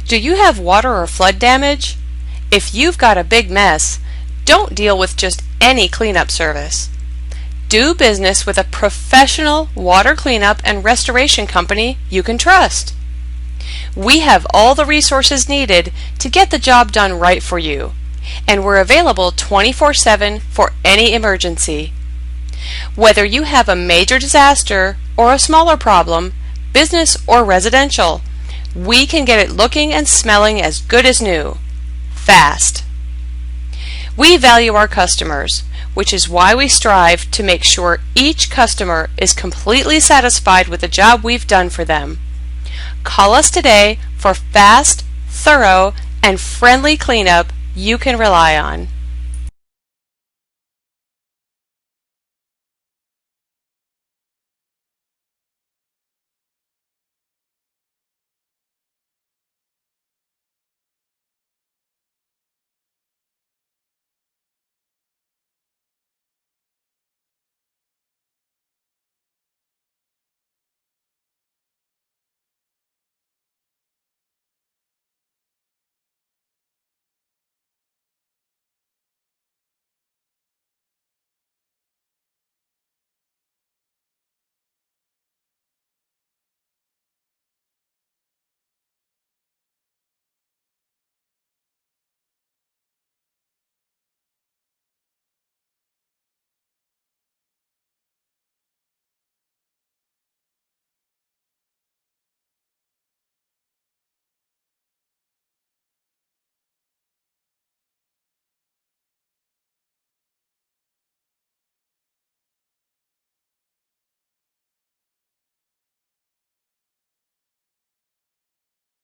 Do you have water or flood damage? If you've got a big mess, don't deal with just any cleanup service. Do business with a professional water cleanup and restoration company you can trust. We have all the resources needed to get the job done right for you, and we're available 24/7 for any emergency. Whether you have a major disaster or a smaller problem, business or residential, we can get it looking and smelling as good as new, fast. We value our customers, which is why we strive to make sure each customer is completely satisfied with the job we've done for them. Call us today for fast, thorough, and friendly cleanup you can rely on.